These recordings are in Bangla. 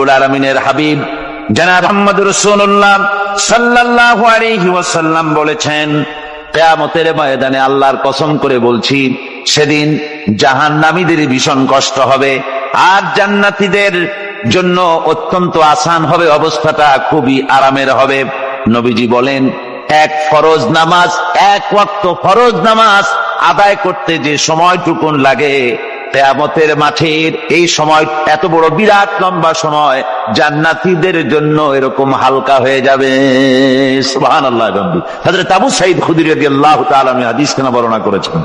আলামিনের হাবিব জনাব মুহাম্মদ রাসূলুল্লাহ সাল্লাল্লাহু আলাইহি ওয়াসাল্লাম বলেছেন, কিয়ামতের ময়দানে আল্লাহর কসম করে বলছি, সেদিন জাহান্নামীদের ভীষণ কষ্ট হবে আর জান্নাতীদের জন্য অত্যন্ত আসান হবে, অবস্থাটা খুবই আরামের হবে। নবীজি বলেন, এক ওয়াক্ত ফরজ নামাজ আদায় করতে যে সময়টুকুন লাগে, কিয়ামতের মাঠের এই সময় এত বড় বিরাট লম্বা সময় জান্নাতীদের জন্য এরকম হালকা হয়ে যাবে। সুবহানাল্লাহ। হযরত আবু সাঈদ খুদরী রাদিয়াল্লাহু তাআলা আনহু হাদিস কেন বর্ণনা করেছেন,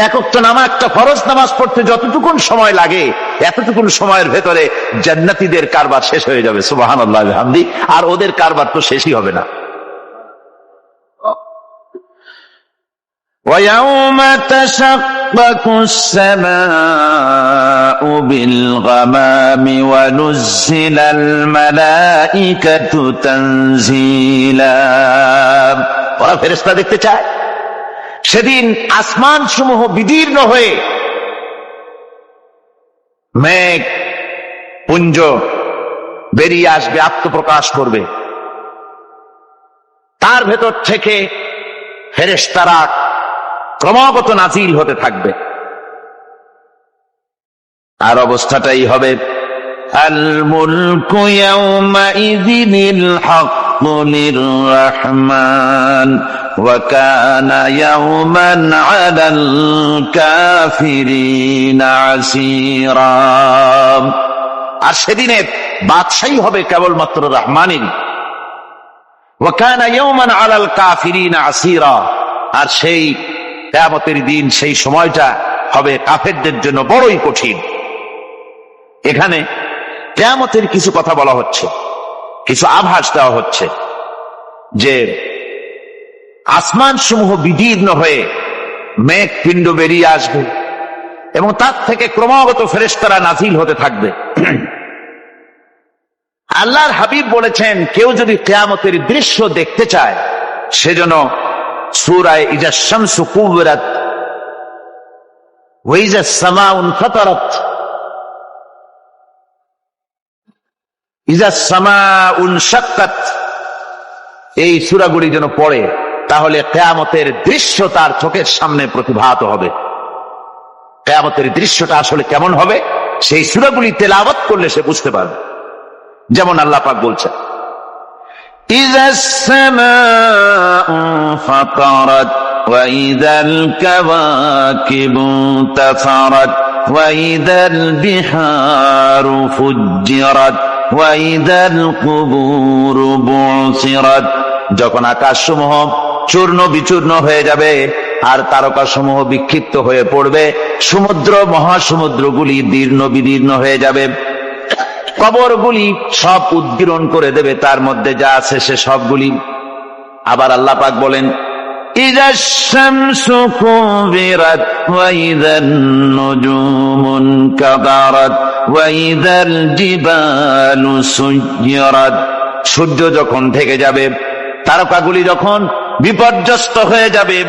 এক ওয়াক্ত নামাজ, একটা ফরজ নামাজ পড়তে যতটুকুন সময় লাগে এতটুকুন সময়ের ভেতরে জান্নাতীদের কারবার শেষ হয়ে যাবে। সুবহানাল্লাহ বিহামদি। আর ওদের কারবার তো শেষই হবে না। وَيَوْمَ تَشَقَّقُ السَّمَاءُ بِالْغَمَامِ وَنُزِّلَ الْمَلَائِكَةُ تَنزِيلًا। ওরা ফেরেশতা দেখতে চায়। সেদিন আসমান সমূহ বিদীর্ণ হয়ে মেঘ পুঞ্জ বেরিয়ে আসবে, আত্মপ্রকাশ করবে। তার ভেতর থেকে ফেরেশতারা ক্রমাগত নাজিল হতে থাকবে। আর অবস্থাটাই হবে, আল মুলকু ইয়াউমাইযিনিল হাক্কু লিররহমান ওয়া কানা ইয়াওমান আলাল কাফিরিনা আসীরা। আর সেদিনে বাদশাহী হবে কেবলমাত্র রহমানেরই। ওয়া কানা ইয়াওমান আলাল কাফিরিনা আসীরা। আর সেই কিয়ামতের দিন, সেই সময়টা হবে কাফেরদের জন্য বড়ই কঠিন। এখানে কিয়ামতের কিছু কথা বলা হচ্ছে, কিছু আভাস দেওয়া হচ্ছে যে আসমান সমূহ বিদীর্ণ হয়ে মেঘ পিণ্ড বেরিয়ে আসবে এবং তার থেকে ক্রমাগত ফেরেশতারা নাজিল হতে থাকবে। আল্লাহর হাবিব বলেছেন, কেউ যদি কিয়ামতের দৃশ্য দেখতে চায় সেজন্য সূরা ইজা শামসু কুবিরাত ওয়া ইজা সামাউ ফাতারাত, ইজা সামাউ শাক্কাত, এই সূরাগুলি যেন পড়ে, তাহলে কিয়ামতের দৃশ্য তার চোখের সামনে প্রতিভাত হবে। কিয়ামতের দৃশ্যটা আসলে কেমন হবে সেই সূরাগুলি তেলাওয়াত করলে সে বুঝতে পারবে। যেমন আল্লাহ পাক বলছেন, إذا السماء فطرت وإذا الكواكب انتثرت وإذا البحار فجرت وإذا القبور بعثرت। যখন আকাশসমূহ চূর্ণ বিচূর্ণ হয়ে যাবে আর তারকাসমূহ বিক্ষিপ্ত হয়ে পড়বে, সমুদ্র মহাসমুদ্রগুলি দীর্ণ বিদীর্ণ হয়ে যাবে, কবরগুলি সব উদ্গীরণ করে দেবে, তার মধ্যে যা আছে সে সবগুলি। আবার আল্লাহ পাক বলেন, ইযাশ শামসু কুবিরাত ওয়া ইযান নুজুমুন কাদারাত ওয়া ইযাল জিবালু সুয়্যিরাত। সূর্য যখন ঢেকে যাবে, তারকাগুলি যখন বিপর্যস্ত হয়ে যাবে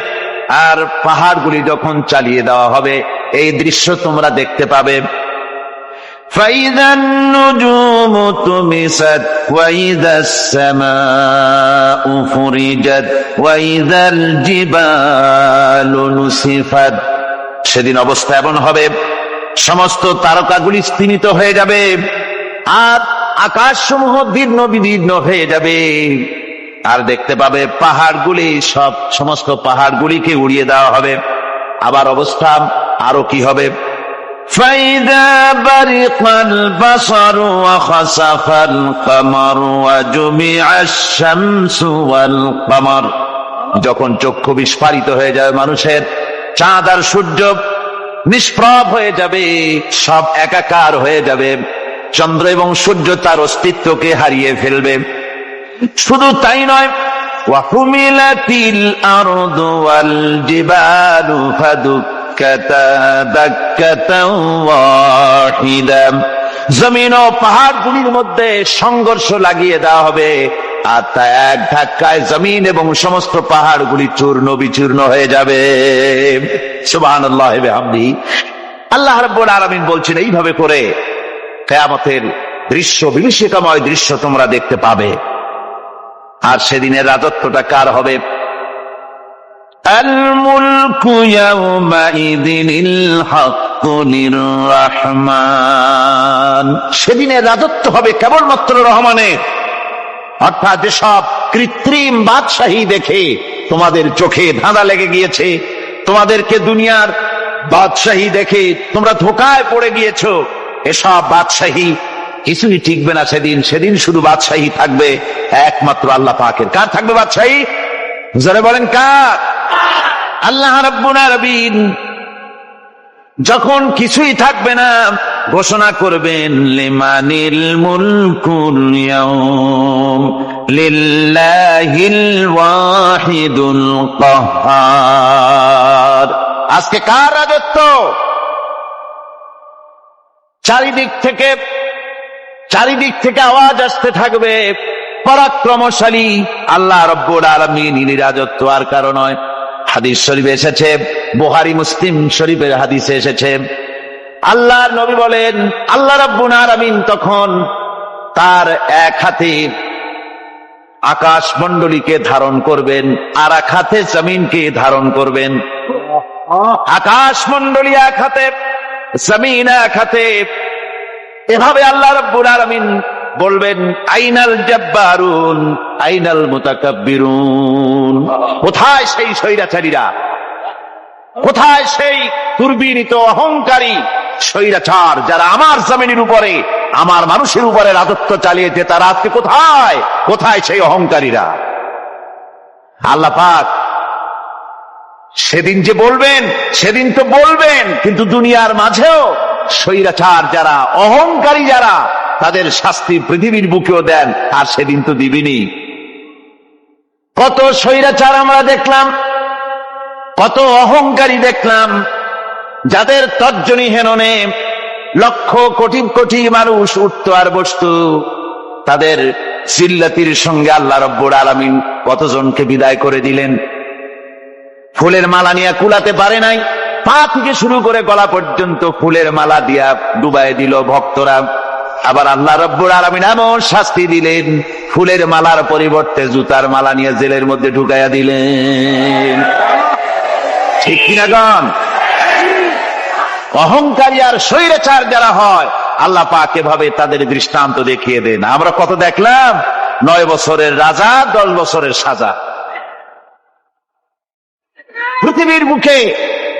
আর পাহাড়গুলি যখন চালিয়ে দেওয়া হবে, এই দৃশ্য তোমরা দেখতে পাবে। فَإِذَا النُّجُومُ طُمِسَتْ وَإِذَا السَّمَاءُ فُرِجَتْ وَإِذَا الْجِبَالُ نُسِفَتْ। সেদিন অবস্থা এমন হবে, সমস্ত তারকাগুলি স্তিমিত হয়ে যাবে আর আকাশসমূহ দীর্ণ বিদীর্ণ হয়ে যাবে। আর দেখতে পাবে পাহাড়গুলি, সমস্ত পাহাড়গুলিকে উড়িয়ে দেওয়া হবে। আবার অবস্থা আরো কি হবে, فَإِذَا بَرِقَ الْبَصَرُ وَخَسَفَ الْقَمَرُ وَجُمِعَ الشَّمْسُ وَالْقَمَرُ। যখন চক্ষু বিস্ফারিত হয়ে যাবে মানুষের, চাঁদ আর সূর্য নিষ্প্রভ হয়ে যাবে, সব একাকার হয়ে যাবে, চন্দ্র এবং সূর্য তার অস্তিত্বকে হারিয়ে ফেলবে। শুধু তাই নয়, وَحُمِلَتِ الْأَرْضُ وَالْجِبَالُ فَدُكَّتَا دَكَّةً وَاحِدَةً। জমিন ও পাহাড়গুলির মধ্যে সংঘর্ষ লাগিয়ে দেওয়া হবে আর তা এক ধাক্কায় জমিন এবং সমস্ত পাহাড়গুলি চূর্ণ বিচূর্ণ হয়ে যাবে। সুবহানাল্লাহি ওয়া বিহামদিহি। আল্লাহ রাব্বুল আলামিন বলছেন, এইভাবে করে কিয়ামতের দৃশ্য, বিভীষিকাময় দৃশ্য তোমরা দেখতে পাবে। আর সেদিনের রাজত্বটা কার হবে? আল মুলকু ইয়াউমাইযিনিল হাক্কু লির-রাহমান। সেদিনের রাজত্ব হবে কেবলমাত্র রহমানের। অর্থাৎ যেসব কৃত্রিম বাদশাহী দেখে তোমাদের চোখে ধাঁধা লেগে গিয়েছে, তোমাদেরকে দুনিয়ার বাদশাহী দেখে তোমরা ধোঁকায় পড়ে গিয়েছো, এসব বাদশাহী কিছুই টিকবে না সেদিন। সেদিন শুধু বাদশাহী থাকবে একমাত্র আল্লাহ পাকের। কার থাকবে বাদশাহী? যারা বলেন কার? আল্লাহ রাব্বুল আলামিন যখন কিছুই থাকবে না ঘোষণা করবেন লিমানিল মুলকুল ইয়াউম লিল্লাহিল ওয়াহিদুল কাহ্হার। আজকে কার রাজত্ব? চারিদিক থেকে আওয়াজ আসতে থাকবে, পরাক্রমশালী আল্লাহ রাব্বুল আলামিন রাজত্ব আর কারো নয়। হাদিস শরীফে এসেছে, বুখারী মুসলিম শরীফের হাদিসে এসেছে, আল্লাহর নবী বলেন আল্লাহ রাব্বুল আলামিন তখন তার এক হাতে আকাশ মণ্ডলীকে ধারণ করবেন, আর এক হাতে জমিনকে ধারণ করবেন। আকাশ মণ্ডলী এক হাতে, জমিন এক হাতে। এভাবে আল্লাহ রাব্বুল আলামিন বলবেন আইনাল জাব্বারুন আইনাল মুতাকাব্বিরুন। কোথায় সেই স্বৈরাচারীরা? কোথায় সেই দুর্বিনীত অহংকারী স্বৈরাচার যারা আমার জমিনের উপরে, আমার মানুষের উপরে রাজত্ব চালিয়েছে? তারা আজকে কোথায়? কোথায় সেই অহংকারীরা? আল্লাহ পাক সেদিন যে বলবেন, সেদিন তো বলবেন, কিন্তু দুনিয়ার মাঝেও স্বৈরাচার যারা, অহংকারী যারা, তাদের শাস্তি পৃথিবীর বুকেও দেন, আর সেদিন তো দিবিনি। কত স্বৈরাচার আমরা দেখলাম, কত অহংকারী দেখলাম, যাদের তর্জনী হেননে লক্ষ কোটি কোটি মানুষ উঠত আর বসত। তাদের জিল্লাতির সঙ্গে আল্লাহ রাব্বুল আলামিন কতজনকে বিদায় করে দিলেন। ফুলের মালা নিয়ে কুলাতে পারে নাই, পা থেকে শুরু করে গলা পর্যন্ত ফুলের মালা দিয়া ডুবাই দিল ভক্তরা। আবার আল্লাহ রাব্বুল আলামিন এমন শাস্তি দিলেন, ফুলের মালার পরিবর্তে জুতার মালা নিয়ে জেলের মধ্যে ঢুকাইয়া দিলেন। ঠিক কিনা গণ? অহংকারী আর স্বৈরাচার যারা হয়, আল্লাহ পাক এভাবে তাদের দৃষ্টান্ত দেখিয়ে দেন। আমরা কত দেখলাম, 9 বছরের রাজা 10 বছরের সাজা। পৃথিবীর মুখে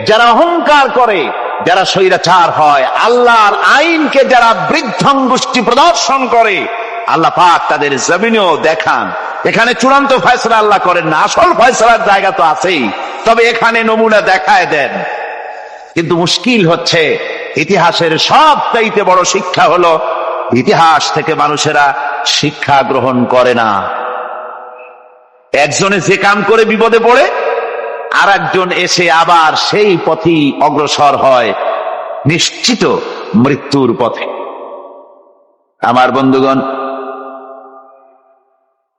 যারা অহংকার করে, যারা স্বৈরাচার হয়, আল্লাহর আইনকে যারা বৃদ্ধঙ্গুষ্টি প্রদর্শন করে, আল্লাহ পাক তাদের জমিনেও দেখান। এখানে চূড়ান্ত ফয়সালা আল্লাহ করেন না, আসল ফয়সালার জায়গা তো আছেই, তবে এখানে নমুনা দেখায় দেন। কিন্তু মুশকিল হচ্ছে, ইতিহাসের সবচাইতে বড় শিক্ষা হলো ইতিহাস থেকে মানুষেরা শিক্ষা গ্রহণ করে না। একজনে যে কাম করে বিপদে পড়ে, আর একজন এসে আবার সেই পথেই অগ্রসর হয়, নিশ্চিত মৃত্যুর পথে। আমার বন্ধুগণ,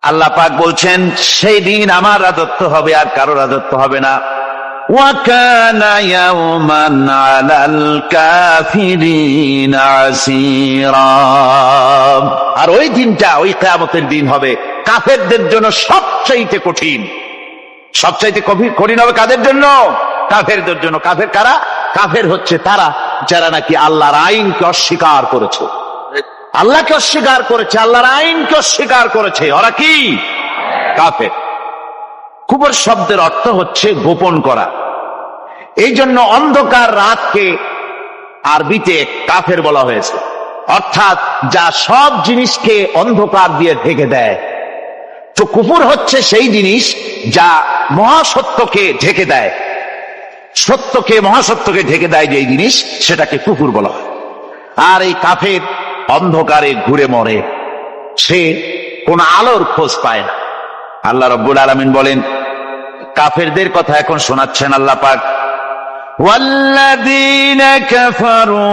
আল্লাহ পাক বলছেন সেই দিন আমার রাজত্ব হবে, আর কারো রাজত্ব হবে না। ওয়াকানা ইয়াওমান আলাল কাফিরিনা আসীরা। আর ওই দিনটা, ওই কিয়ামতের দিন হবে কাফেরদের জন্য সবচাইতে কঠিন। সবচাইতে কঠিন হবে কাদের জন্য? কাফেরদের জন্য। কাফের কারা? কাফের হচ্ছে তারা যারা নাকি আল্লাহর আইনকে অস্বীকার করেছে, আল্লাহকে অস্বীকার করেছে, আল্লাহর আইনকে অস্বীকার করেছে। ওরা কি? কাফের। কুফর শব্দের অর্থ হচ্ছে গোপন করা। এই জন্য অন্ধকার রাতকে আরবিতে কাফের বলা হয়েছে, অর্থাৎ যা সব জিনিসকে অন্ধকার দিয়ে ঢেকে দেয়। তো কুফর হচ্ছে সেই জিনিস যা মহাসত্যকে ঢেকে দেয়, সত্যকে, মহাসত্যকে ঢেকে দেয় যেই জিনিস, সেটাকে কুফর বলা হয়। আর এই কাফের অন্ধকারে ঘুরে মরে, সে কোন আলোর খোঁজ পায় না। আল্লাহ রাব্বুল আলামিন বলেন, কাফেরদের কথা এখন শোনাচ্ছেন আল্লাহ পাক, ওয়াল্লাযীনা কাফারু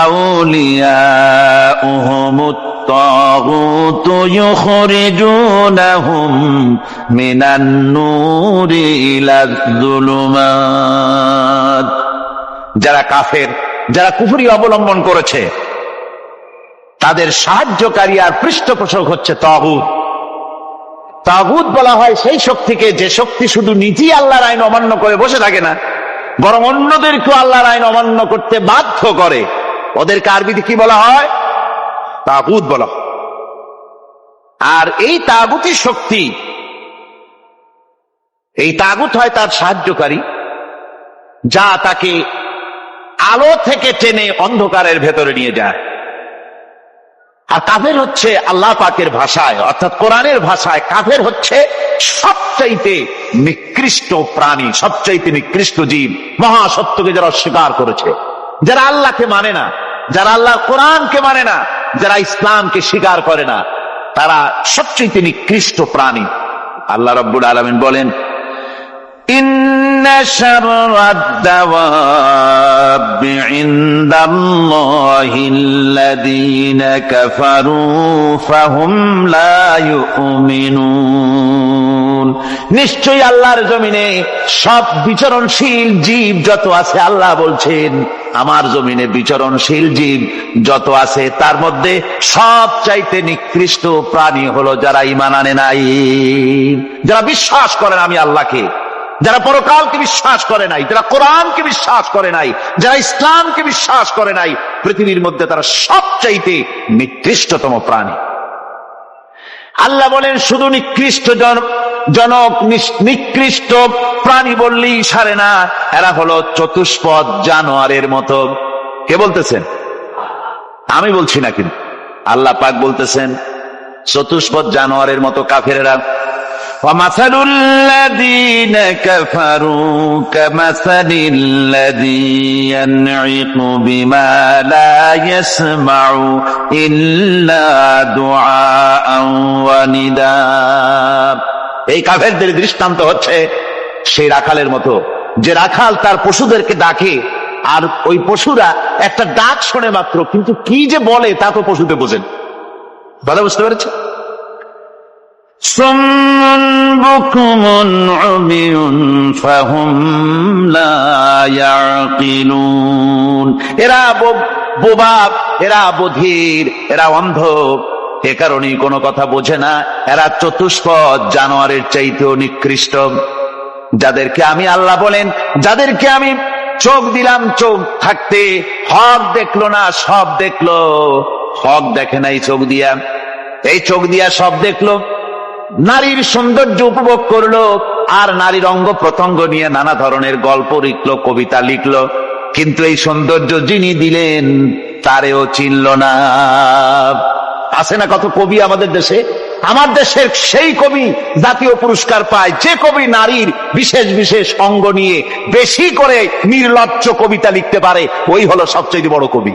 আউলিয়াউহুমুত তাগুতু ইউখরিজুনাহুম মিনান নূরি ইলায যুলুমাত। যারা কাফের, যারা কুফরি অবলম্বন করেছে, তাদের সাহায্যকারী আর পৃষ্ঠপোষক হচ্ছে তাগুত। তাগুত বলা হয় সেই শক্তিকে যে শক্তি শুধু নিজেই আল্লাহর আইন অমান্য করে বসে থাকে না, বরং অন্যদেরকেও আল্লাহর আইন অমান্য করতে বাধ্য করে। ওদেরকে আরবিতে কি বলা হয়? তাগুত বলা হয়। আর এই তাগুতি শক্তি, এই তাগুত হয় তার সাহায্যকারী, যা তাকে আলো থেকে টেনে অন্ধকারের ভেতরে নিয়ে যায়। আর কাফের হচ্ছে আল্লাহ পাকের ভাষায় অর্থাৎ কোরআনের ভাষায় কাফের হচ্ছে সবচাইতে নিকৃষ্ট প্রাণী, সবচাইতে নিকৃষ্ট জীব, মহাসত্যকে যারা অস্বীকার করেছে, যারা আল্লাহকে মানে না, যারা আল্লাহর কোরআনকে মানে না, যারা ইসলামকে স্বীকার করে না, তারা সবচাইতে নিকৃষ্ট প্রাণী। আল্লাহ রাব্বুল আলামিন বলেন, ইন্না শাররাদ দাওয়াবি ইনদাল্লাহিল্লাযীনা কাফারু ফাহুম লা ইউমিনুন। নিশ্চয়ই আল্লাহর জমিনে সব বিচরণশীল জীব যত আছে, আল্লাহ বলছেন আমার জমিনে বিচরণশীল জীব যত আছে তার মধ্যে সবচাইতে নিকৃষ্ট প্রাণী হলো যারা ঈমান আনে নাই, যারা বিশ্বাস করে না আমি আল্লাহকে, যারা পরকালকে বিশ্বাস করে নাই, যারা কোরআনকে বিশ্বাস করে নাই, যারা ইসলামকে বিশ্বাস করে নাই, পৃথিবীর মধ্যে তারা সবচাইতে নিকৃষ্টতম প্রাণী। আল্লাহ বলেন শুধু নিকৃষ্ট জনক নিকৃষ্ট প্রাণী বললেই সারে না, এরা হলো চতুষ্পদ জানোয়ারের মতো। কে বলতেছেন? আমি বলছি না, কিন্তু আল্লাহ পাক বলতেছেন চতুষ্পদ জানোয়ারের মতো কাফেরেরা। وَمَثَلُ الَّذِينَ كَفَرُوا كَمَثَلِ الَّذِي يَنْعِقُ بِمَا لَا يَسْمَعُ إِلَّا دُعَاءً وَنِدَاءً। এই কাফেরদের দৃষ্টান্ত হচ্ছে সেই রাখালের মতো, যে রাখাল তার পশুদেরকে ডাকে আর ওই পশুরা একটা ডাক শোনে মাত্র, কিন্তু কি যে বলে তা তো পশুতে বোঝেন। ভালো বুঝতে পেরেছে? সুম্মুন বুকুমুন উমিয়ুন ফাহুম লা ইয়াকিলুন। এরা বোবা, এরা বধির, এরা অন্ধ, এ কারণেই কোনো কথা বোঝে না। এরা চতুষ্পদ জানোয়ারের চাইতেও নিকৃষ্ট। যাদেরকে আমি আল্লাহ বলেন, যাদেরকে আমি চোখ দিলাম, চোখ থাকতে হক দেখলো না, সব দেখলো। হক দেখে নাই চোখ দিয়া, এই চোখ দিয়া সব দেখলো। নারীর সৌন্দর্য উপভোগ করলো আর নারীর অঙ্গ প্রত্যঙ্গ নিয়ে নানা ধরনের গল্প লিখলো, কবিতা লিখলো, কিন্তু এই সৌন্দর্য যিনি দিলেন তারেও চিনল না। আছে না কত কবি আমাদের দেশে? আমার দেশের সেই কবি জাতীয় পুরস্কার পায় যে কবি নারীর বিশেষ বিশেষ অঙ্গ নিয়ে বেশি করে নির্লজ্জ কবিতা লিখতে পারে, ওই হলো সবচেয়ে বড় কবি।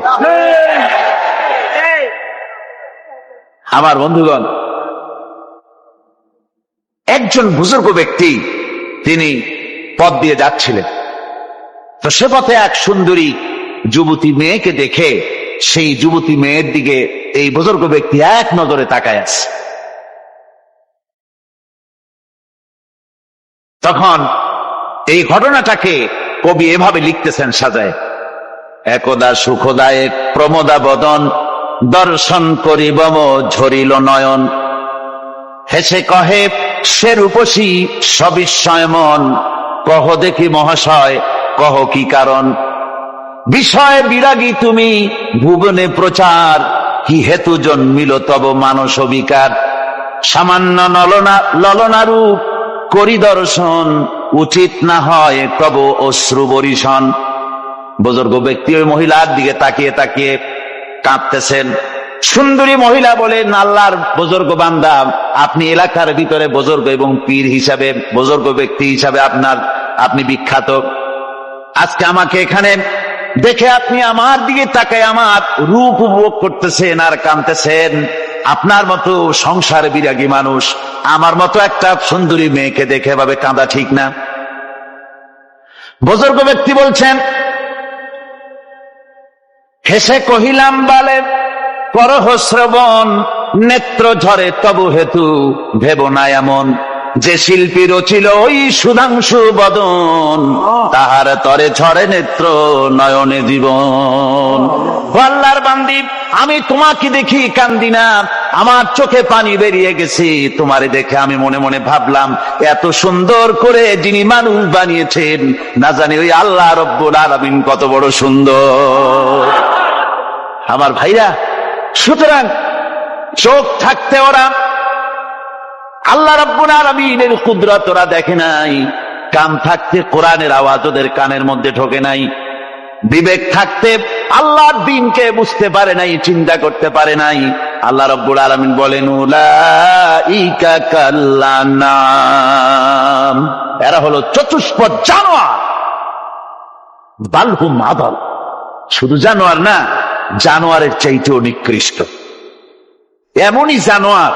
আমার বন্ধুগণ, একজন বুজুর্গ ব্যক্তি তিনি পথ দিয়ে যাচ্ছিলেন, তো সে পথে এক সুন্দরী যুবতী মেয়েকে দেখে সেই যুবতী মেয়ের দিকে এই বুজুর্গ ব্যক্তি এক নজরে তাকায় আছে। তখন এই ঘটনাটাকে কবি এভাবে লিখতেছেন সাজায়, একদা সুখদায়ক প্রমোদা বদন দর্শন করিবম ঝরিল নয়ন, হেসে কহে সে রূপসী সবিস্ময় মন, কহ দেখি মহাশয় কহ কি কারণ, বিষয় বিরাগী তুমি ভুবনে প্রচার, কি হেতু জন্মিল তব মানস বিকার, সামান্য ললনা রূপ করি দর্শন, উচিত না হয় তব অশ্রু বরিশন। বুজুর্গ ব্যক্তি ওই মহিলার দিকে তাকিয়ে তাকিয়ে কাঁদতেছেন। সুন্দরী মহিলা বলেন, আল্লাহর বুজুর্গ বান্দা, আপনি এলাকার ভিতরে বুজুর্গ এবং পীর হিসাবে, বুজুর্গ ব্যক্তি হিসাবে আপনি বিখ্যাত। আজকে আমাকে এখানে দেখে আপনি আমার দিকে তাকায় আমার রূপ উপভোগ করতেছেন আর কাঁদতেছেন। আপনার মতো সংসার বিরাগী মানুষ আমার মতো একটা সুন্দরী মেয়েকে দেখে ভাবে কাঁদা ঠিক না। বুজুর্গ ব্যক্তি বলছেন, হেসে কহিলাম বালে করহ শ্রবণ, নেত্র ঝরে তবু হেতু ভেব না এমন, যে শিল্পী রচিল ওই সুধাংশু বদন, তাহার তরে ঝরে নেত্র নয়নে জীবন। আল্লাহর বান্দি, আমি তোমাকে দেখি কান্দি না, আমার চোখে পানি বেরিয়ে গেছে। তোমারে দেখে আমি মনে মনে ভাবলাম, এত সুন্দর করে যিনি মানুষ বানিয়েছেন, না জানি ওই আল্লাহ রব্বুল আলামিন কত বড় সুন্দর। আমার ভাইরা, সুতরাং চোখ থাকতে ওরা আল্লাহ রাব্বুল আলামিনের কুদরত ওরা দেখে নাই, কান থাকতে কোরআনের আওয়াজ ওদের কানের মধ্যে ঢোকে নাই, বিবেক থাকতে আল্লাহর দ্বীনকে বুঝতে পারে নাই, চিন্তা করতে পারে নাই। আল্লাহ রাব্বুল আলামিন বলেন, উলাইকা কাল্লানাম, এরা হলো চতুষ্পদ জানোয়ার, বালহুম আদাল, শুধু জানোয়ার না, জানোয়ারের চাইতেও নিকৃষ্ট। এমনই জানোয়ার,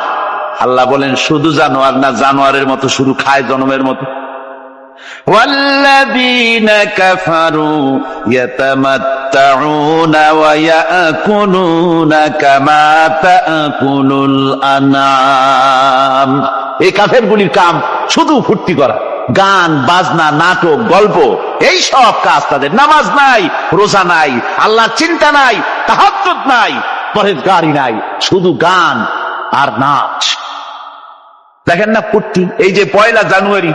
আল্লাহ বলেন শুধু জানোয়ার না, জানোয়ারের মতো শুধু খায়, জনমের মতো। والذين كفروا يتمتعون ويأكلون كما تأكل الأنعام। এই কাফেরগুলির কাম শুধু ফুর্তি করা, গান বাজনা, নাটক, গল্প, এই সব কাজ তাদের। নামাজ নাই, রোজা নাই, আল্লাহর চিন্তা নাই, তাহাজ্জুদ নাই, পরহেজগারি নাই, শুধু গান আর নাচ। দেখেন না ফুর্তি। এই যে 1 জানুয়ারি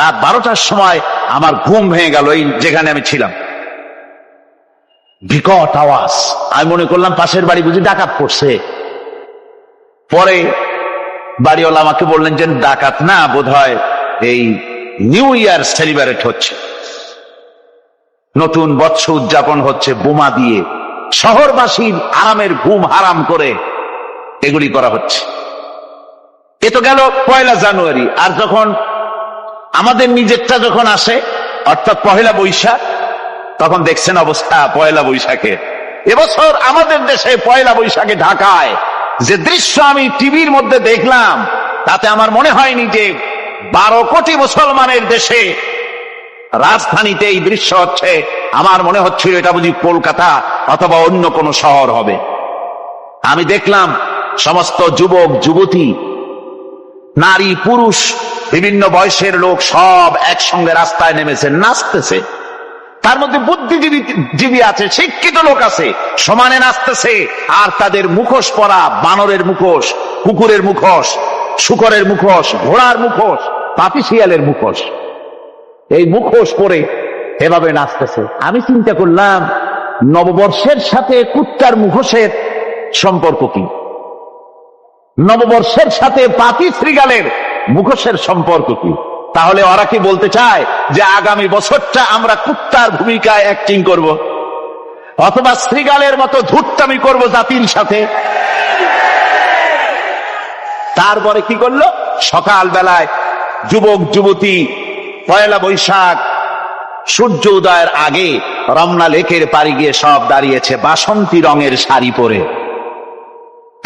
রাত 12টার সময় আমার ঘুম ভেঙে গেল, এই যেখানে আমি ছিলাম, বিকট আওয়াজ। আমি মনে করলাম পাশের বাড়ি বুঝি ডাকাত পড়ছে। পরে বাড়িওয়ালা আমাকে বললেন যে ডাকাত না, বোধহয় এই নিউ ইয়ার সেলিব্রেট হচ্ছে, নতুন বৎসর উদযাপন হচ্ছে, বোমা দিয়ে শহরবাসীর আরামের ঘুম হারাম করে এগুলি করা হচ্ছে। এ তো গেল 1 জানুয়ারি। আর যখন আমাদের নিজেরটা যখন আসে, অর্থাৎ 1 বৈশাখ, তখন দেখছেন অবস্থা 1 বৈশাখে। এবছর আমাদের দেশে 1 বৈশাখে ঢাকায় যে দৃশ্য আমি টিভির মধ্যে দেখলাম, তাতে আমার মনে হয়নি যে 12 কোটি মুসলমানের দেশে রাজধানীতে এই দৃশ্য হচ্ছে। আমার মনে হচ্ছিল এটা বুঝি কলকাতা অথবা অন্য কোন শহর হবে। আমি দেখলাম সমস্ত যুবক যুবতী, নারী পুরুষ, বিভিন্ন বয়সের লোক সব একসঙ্গে রাস্তায় নেমেছে, নাচতেছে। তার মধ্যে বুদ্ধিজীবী আছে, শিক্ষিত লোক আছে, সমানে নাচতেছে। আর তাদের মুখোশ পরা, বানরের মুখোশ, কুকুরের মুখোশ, শূকরের মুখোশ, ঘোড়ার মুখোশ, পাপী শিয়ালের মুখোশ, এই মুখোশ পরে এভাবে নাচতেছে। আমি চিন্তা করলাম, নববর্ষের সাথে কুত্তার মুখোশের সম্পর্ক কি? নববর্ষের সাথে পাপী শৃগালের মুখোশের সম্পর্ক কি? তাহলে ওরা কি বলতে চায় যে আগামী বছরটা আমরা কুত্তার ভূমিকায় অ্যাক্টিং করব, অথবা শৃগালের মতো ধূর্তামি করব জাতির সাথে? তারপরে কি করলো? সকাল বেলায় যুবক যুবতী 1 বৈশাখ সূর্য উদয়ের আগে রমনা লেকের পাড়ি গিয়ে সব দাঁড়িয়েছে বাসন্তী রঙের শাড়ি পরে।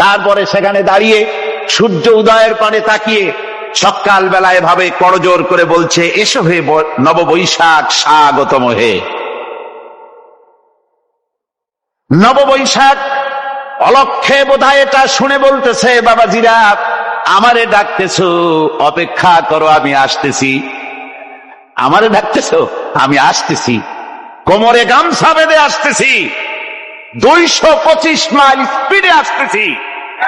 তারপরে সেখানে দাঁড়িয়ে সূর্য উদয়ের পানে তাকিয়ে সকাল বেলায় ভাবে করজোর করে বলছে, এসো হে নববৈশাখ স্বাগতম হে। নববৈশাখ অলক্ষে বোধহয় এটা শুনে বলতেছে, বাবাজিরা আমারে ডাকতেছো, অপেক্ষা করো, আমি আসতেছি। আমারে ডাকতেছো, আমি আসতেছি, কোমরে গামছা বেঁধে আসতেছি, 225 মাইল স্পিডে আসতেছি,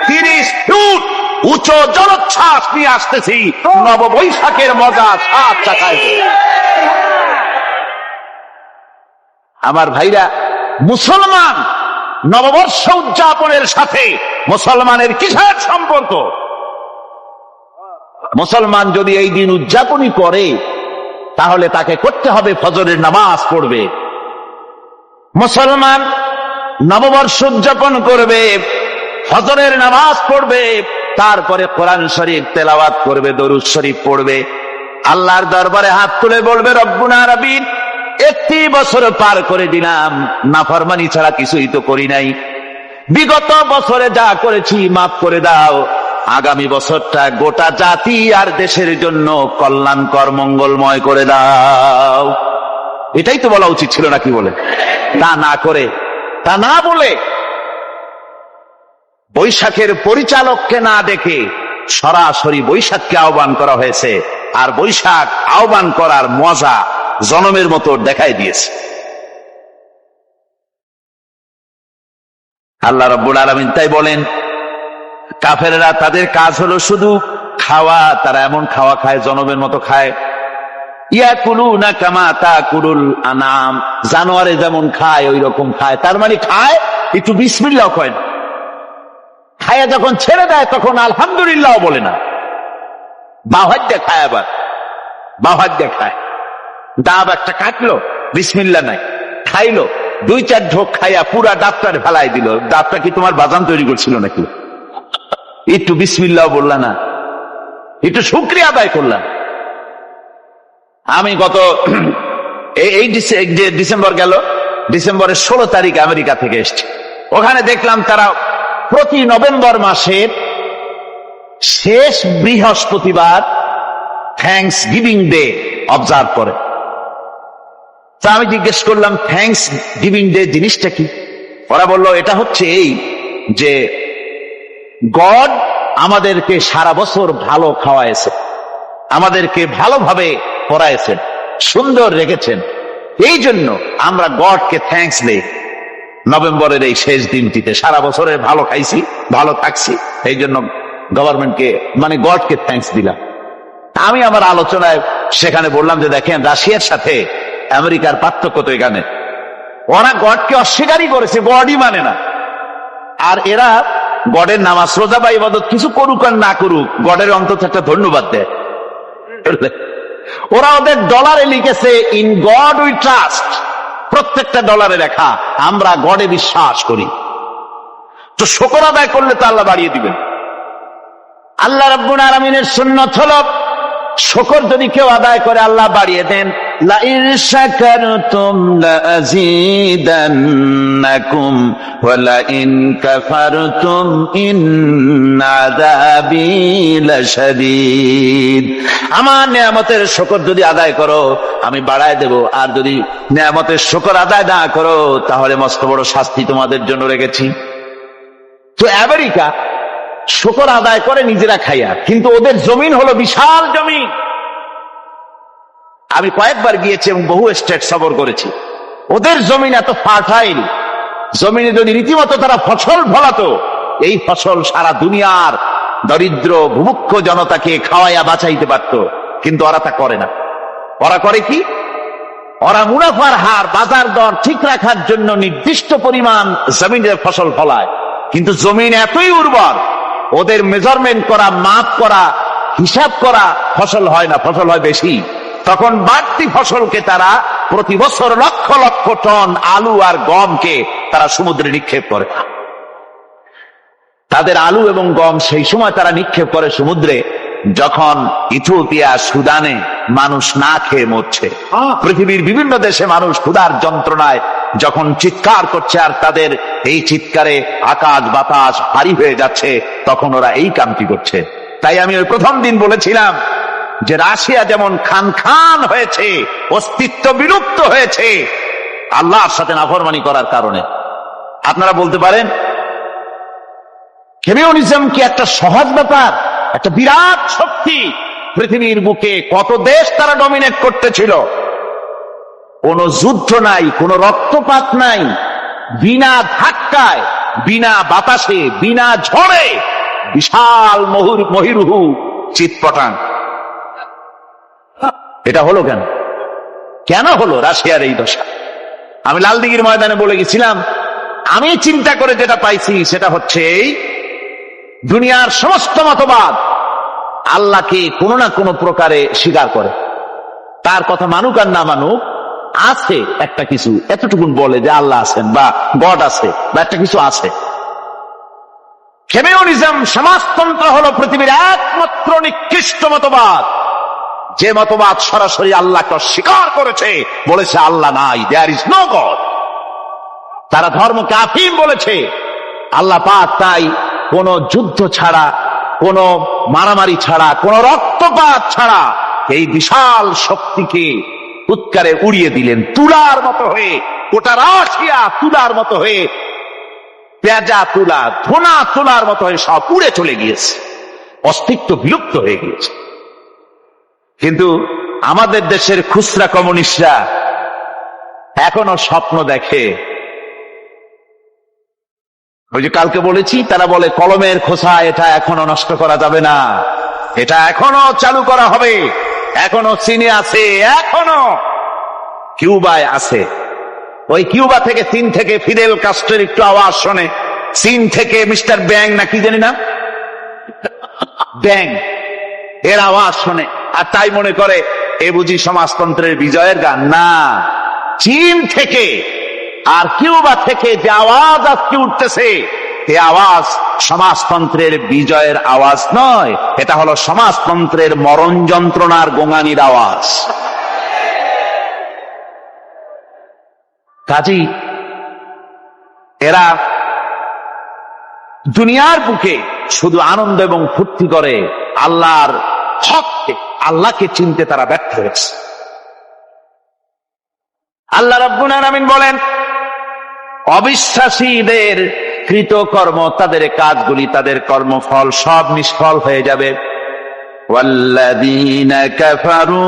30 ফুট উঁচু জলোচ্ছ্বাস নিয়ে আসতেছি, নববৈশাখের মজা সাত চাকায়। আমার ভাইরা, মুসলমান নববর্ষ উদযাপনের সাথে মুসলমানের কিসের সম্পর্ক? মুসলমান যদি এই দিন উদযাপনই করে, তাহলে তাকে করতে হবে ফজরের নামাজ পড়বে। মুসলমান নববর্ষ উদযাপন করবে, ফজরের নামাজ পড়বে, তারপরে কোরআন শরীফ তেলাওয়াত করবে, দরুদ শরীফ পড়বে, আল্লাহর দরবারে হাত তুলে বলবে, রব্বুনা রাব্বিন, একটি বছর পার করে দিলাম, নাফরমানি ছাড়া কিছুই তো করি নাই, বিগত বছরে যা করেছি মাফ করে দাও, আগামী বছরটা গোটা জাতি আর দেশের জন্য কল্যাণকর মঙ্গলময় করে দাও। এটাই তো বলা উচিত ছিল নাকি বলে? তা না করে, তা না বলে, বৈশাখের পরিচালককে না ডেকে সরাসরি বৈশাখকে আহ্বান করা হয়েছে। আর বৈশাখ আহ্বান করার মজা জনমের মতো দেখাই দিয়েছে। আল্লাহ রাব্বুল আলামিন তাই বলেন, কাফেররা তাদের কাজ হলো শুধু খাওয়া। তারা এমন খাওয়া খায়, জনমের মতো খায়। ইয়াকুলুনা কামা তাকুলুল আনাম, জানোয়ারে যেমন খায় ওই রকম খায়। তার মানে খায়, একটু বিসমিল্লাহ কয় না। খায়া যখন ছেড়ে দেয় তখন আলহামদুলিল্লাহ বলে না, বাহাত দিয়ে খায়। আবার বাহাত দিয়ে খায়। ডাব একটা কাটলো, বিসমিল্লাহ নাই, খাইলো, 2-4 ঢোক খাইয়া পুরা ডাবটারে ফেলাই দিল। ডাবটা কি তোমার বাজান তৈরি করছিল নাকি? একটু বিসমিল্লাহ বললা না, একটু শুকরিয়া আদায় করলাম। আমি গত এই ডিসেম্বর গেল, ডিসেম্বরের 16 তারিখ আমেরিকা থেকে এসছি। ওখানে দেখলাম তারা প্রতি নভেম্বর মাসের শেষ বৃহস্পতিবার থ্যাঙ্কস গিভিং ডে অবজার্ভ করে। তা আমি জিজ্ঞেস করলাম, থ্যাঙ্কস গিভিং ডে জিনিসটা কি? ওরা বলল, এটা হচ্ছে এই যে গড আমাদেরকে সারা বছর ভালো খাওয়াইছে, আমাদেরকে ভালোভাবে পড়াইছেন, সুন্দর রেখেছেন, এই জন্য আমরা গডকে থ্যাঙ্কস দেই নভেম্বরের এই শেষ দিনটিতে। সারা বছরে ভালো খাইছি, ভালো থাকছি, এই জন্য গভর্নমেন্টকে মানে গডকে থ্যাঙ্কস দিলাম। আমি আমার আলোচনায় সেখানে বললাম যে দেখেন, রাশিয়ার সাথে আমেরিকার পার্থক্য তো এখানে। ওরা গডকে অস্বীকারই করেছে, গডই মানে না। আর এরা গডের নামাজ রোজা বা ইবাদত কিছু করুক আর না করুক, গডের অন্তত একটা ধন্যবাদ দেয়। ওরা ওদের ডলারে লিখেছে, ইন গড উই ট্রাস্ট। প্রত্যেকটা ডলারে লেখা, আমরা গডে বিশ্বাস করি। তো শুকর আদায় করলে তো আল্লাহ বাড়িয়ে দিবেন। আল্লাহ রাব্বুল আলামিনের সুন্নাত হলো, শুকর যদি কেউ আদায় করে আল্লাহ বাড়িয়ে দেন। লাইন শাকারতুম লাযীদান্নাকুম ওয়া লাইন কাফারতুম ইন্না আযাবী লাশাদীদ। আমার নিয়ামতের শুকর যদি আদায় করো আমি বাড়ায় দেব, আর যদি নিয়ামতের শুকর আদায় না করো তাহলে মস্ত বড় শাস্তি তোমাদের জন্য রেখেছি। তো আমেরিকা শুকর আদায় করে নিজেরা খাইয়া, কিন্তু ওদের জমিন হলো বিশাল জমিন। আমি কয়েকবার গিয়েছি এবং বহু স্টেট সফর করেছি। ওদের জমিন এত ফার্টাইল, জমিনে যদি রীতিমতো তারা ফসল ফলাতো, এই ফসল সারা দুনিয়ার দরিদ্র ভূমুক্ষ জনতাকে খাওয়াইয়া বাঁচাইতে পারত। কিন্তু ওরা তা করে না। ওরা করে কি? ওরা মুনাফার হার, বাজার দর ঠিক রাখার জন্য নির্দিষ্ট পরিমাণ জমিনে ফসল ফলায়, কিন্তু জমিন এতই উর্বর, ওদের মেজারমেন্ট করা, মাপ করা, হিসাব করা ফসল হয় না, ফসল হয় বেশি। তখন বাড়তি ফসলকে তারা প্রতি বছর লক্ষ লক্ষ টন আলু আর গমকে তারা সমুদ্রে নিক্ষেপ করে। তাদের আলু এবং গম সেই সময় তারা নিক্ষেপ করে সমুদ্রে, যখন ইথিওপিয়া, সুদানে মানুষ না খেয়ে মরছে। পৃথিবীর বিভিন্ন দেশে মানুষ ক্ষুধার যন্ত্রণায় যখন চিৎকার করছে, আর তাদের এই চিৎকারে আকাশ বাতাস ভারী হয়ে যাচ্ছে, তখন ওরা এই কামটি করছে। তাই আমি ওই প্রথম দিন বলেছিলাম যে রাশিয়া যেমন খান খান হয়েছে, অস্তিত্ব বিলুপ্ত হয়েছে আল্লাহর সাথে নাফরমানি করার কারণে। আপনারা বলতে পারেন কমিউনিজম কি একটা সহজ ব্যাপার? একটা বিরাট শক্তি। পৃথিবীর বুকে কত দেশ তারা ডমিনেট করতেছিল, কোন যুদ্ধ নাই, কোন রক্তপাত নাই, বিনা ধাক্কায়, বিনা বাতাসে, বিনা ঝড়ে বিশাল মহিরুহু চিৎপটাং। এটা হলো কেন? কেন হলো রাশিয়ার এই দশা? আমি লালদিঘির ময়দানে বলে গেছিলাম, আমি চিন্তা করে যেটা পাইছি সেটা হচ্ছে এই, দুনিয়ার সমস্ত মতবাদ আল্লাহকে কোনো না কোনো প্রকারে স্বীকার করে। তার কথা মানুক আর না মানুক, আছে একটা কিছু, এতটুকুন বলে যে আল্লাহ আছেন বা গড আছে বা একটা কিছু আছে। কমিউনিজম, সমাজতন্ত্র হলো পৃথিবীর একমাত্র নিকৃষ্ট মতবাদ, যে মতবাদ সরাসরি আল্লাহকে অস্বীকার করেছে, বলেছে আল্লাহ নাই, দেয়ার ইজ নো গড। তারা ধর্মকে আফিম বলেছে। আল্লাহ পাক তাই কোন যুদ্ধ ছাড়া, কোন মারামারি ছাড়া, কোন রক্তপাত ছাড়া এই বিশাল শক্তিকে উৎকারে উড়িয়ে দিলেন, তুলার মতো হয়ে। গোটা রাশিয়া তুলার মতো হয়ে, পেঁজা তুলা, ধোনা তুলার মতো হয়ে সব উড়ে চলে গিয়েছে, অস্তিত্ব বিলুপ্ত হয়ে গিয়েছে। কিন্তু আমাদের দেশের খুচরা কমিউনিস্টরা এখনো স্বপ্ন দেখে ওই যে কালকে বলেছি, তারা বলে কলমের খোসা এটা এখনো নষ্ট করা যাবে না, এটা এখনো চালু করা হবে, এখনো চীনে আছে, এখনো কিউবায় আছে। ওই কিউবা থেকে, চীন থেকে ফিদেল কাস্ট্রোর একটু আওয়াজ শোনে, চীন থেকে মিস্টার ব্যাং না কি জানি না, ব্যাং, এর আওয়াজ শোনে আর তাই মনে করে এ বুঝি সমাজতন্ত্রের বিজয়ের গান। না, চীন থেকে আর কিউবা থেকে যে আওয়াজ আজকে উঠতেছে, এই আওয়াজ সমাজতন্ত্রের বিজয়ের আওয়াজ নয়, এটা হলো সমাজতন্ত্রের মরণ যন্ত্রণার গোঙানির আওয়াজ। কাজী এরা দুনিয়ার বুকে শুধু আনন্দ এবং ফুর্তি করে, আল্লাহর হককে, আল্লাহকে চিনতে তারা ব্যর্থ হয়েছে। আল্লাহ রাব্বুল আলামিন বলেন, অবিশ্বাসীদের কৃতকর্ম, তাদের কাজগুলি, তাদের কর্মফল সব নিষ্ফল হয়ে যাবে। ওয়াল্লাযীনা কাফারু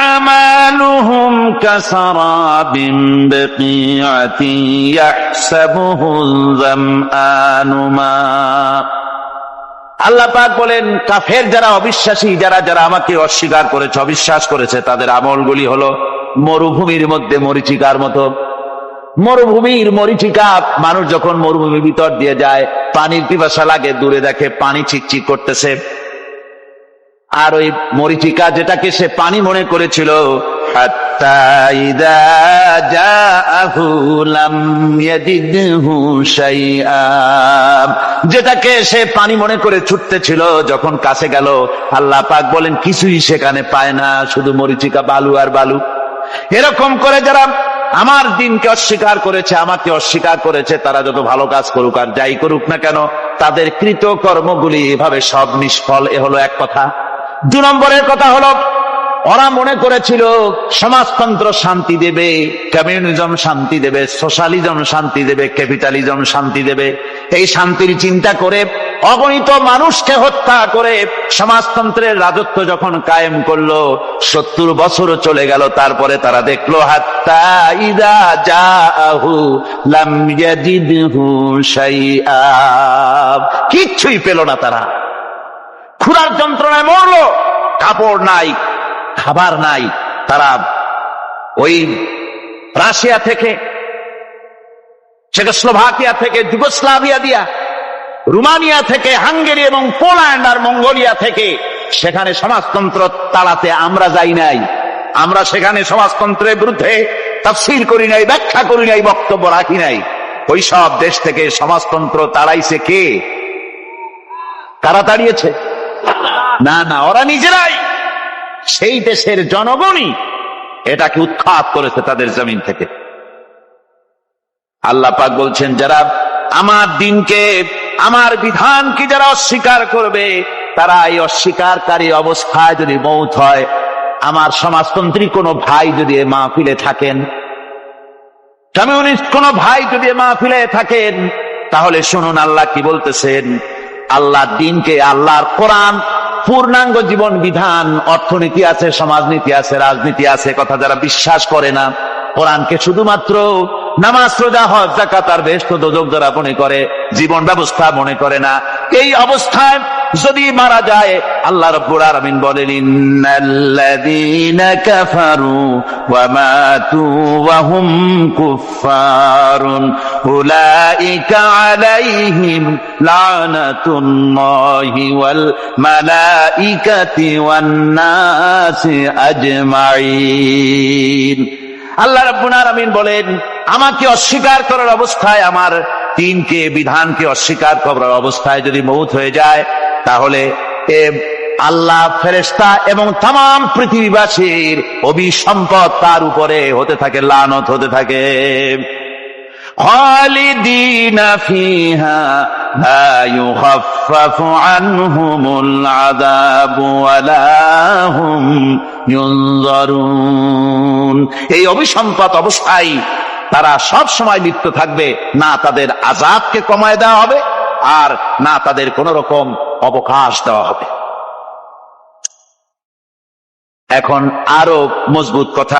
আ'মালুহুম কাসারাবিন বিকিআতিন ইয়াহসাবুহুল যামআনু মা। আল্লাহ পাক বলেন, কাফের যারা, অবিশ্বাসী যারা, যারা আমাকে অস্বীকার করেছে, অবিশ্বাস করেছে, তাদের আমলগুলি হলো মরুভূমির মধ্যে মরীচিকার মতো। মরুভূমির মরীচিকা, মানুষ যখন মরুভূমির ভিতর দিয়ে যায়, পানির পিপাসা লাগে, দূরে দেখে পানি চিকচিক করতেছে, আর ওই মরীচিকা যেটাকে সে পানি মনে করেছিল, হাত্তা ইযা জাআহু লাম ইয়াজিদহু শাইআ, যেটাকে সে পানি মনে করে ছুটতেছিল, যখন কাছে গেল, আল্লাহ পাক বলেন কিছুই সেখানে পায় না, শুধু মরীচিকা, বালু আর বালু। এরকম করে যারা আমার দিনকে অস্বীকার করেছে, আমাকে অস্বীকার করেছে, তারা যত ভালো কাজ করুক আর যাই করুক না কেন, তাদের কৃত কর্মগুলি এভাবে সব নিষ্ফল। এ হলো এক কথা। 2 নম্বরের কথা হলো, ওরা মনে করেছিল সমাজতন্ত্র শান্তি দেবে, কমিউনিজম শান্তি দেবে, সোশ্যালিজম শান্তি দেবে, ক্যাপিটালিজম শান্তি দেবে। এই শান্তির চিন্তা করে অগণিত মানুষকে হত্যা করে সমাজতন্ত্রের রাজত্ব যখন কায়েম করলো, 70 বছরও চলে গেল, তারপরে তারা দেখলো হাত্তা ইযা জাআহু লাম ইয়াজিদহু শাইআ, কিচ্ছুই পেল না। তারা ক্ষুধার যন্ত্রণায় মরলো, কাপড় নাই, খাবার নাই। তারা ওই রাশিয়া থেকে, চেকোস্লোভাকিয়া থেকে, যুগোস্লাভিয়া দিয়া, রোমানিয়া থেকে, হাঙ্গেরি এবং পোল্যান্ড আর মঙ্গোলিয়া থেকে, সেখানে সমাজতন্ত্র তাড়াতে আমরা যাই নাই। আমরা সেখানে সমাজতন্ত্রের বিরুদ্ধে তাফসীর করি নাই, ব্যাখ্যা করি নাই, বক্তব্য রাখি নাই। ওই সব দেশ থেকে সমাজতন্ত্র তাড়াইছে কে? কারা তাড়িয়েছে? না না, ওরা নিজেরাই, সেই দেশের জনগণই এটাকে উৎখাত করেছে তাদের জমিন থেকে। আল্লাহ পাক বলছেন, যারা আমার দিনকে, আমার বিধানকে যারা অস্বীকার করবে, তারা এই অস্বীকারী অবস্থায় যদি মৌত হয়, আমার সমাজতন্ত্রী কোনো ভাই যদি এ মাহফিলে থাকেন, কমিউনিস্ট কোনো ভাই যদি এ মাহফিলে থাকেন, তাহলে শুনুন আল্লাহ কি বলতেছেন। আল্লাহর দিনকে, আল্লাহর কোরআন, পূর্ণাঙ্গ জীবন বিধান, অর্থনীতি আছে, সমাজনীতি আছে, রাজনীতি আছে, কথা যারা বিশ্বাস করে না, কোরআনকে শুধুমাত্র নামাজ, রোজা, হজ, যাকাত আর বেহেশত দোজখ যারা মনে করে, জীবন ব্যবস্থা মনে করে না, এই অবস্থায় যদি মারা যায়, আল্লাহ রাব্বুল আলামিন বলেন, ইন্নাল্লাযীনা কাফারু ওয়া মাতু ওয়া হুম কুফফারুন উলাইকা আলাইহিম লানাতুল্লাহি ওয়াল মালাইকাতি ওয়ান নাসি আজমাইন। আল্লাহ রাব্বুল আলামিন বলেন, আমাকে অস্বীকার করার অবস্থায়, আমার দিনকে, বিধানকে অস্বীকার করার অবস্থায় যদি মৌত হয়ে যায়, তাহলে আল্লাহ, ফেরেশতা এবং তাম পৃথিবীবাসীর অভিসম্পদ তার উপরে হতে থাকে, লানত হতে থাকে। খালিদিনা ফিহা লা ইউখাফফাফু আনহুমুল আযাবু ওয়া লা হুম ইউনজারুন। এই অভিসম্পদ অবস্থায় তারা সব সময় লিপ্ত থাকবে, না তাদের আযাবকে কমায় দেওয়া হবে, আর না তাদের কোন রকম অবকাশ দেওয়া হবে। এখন আরো মজবুত কথা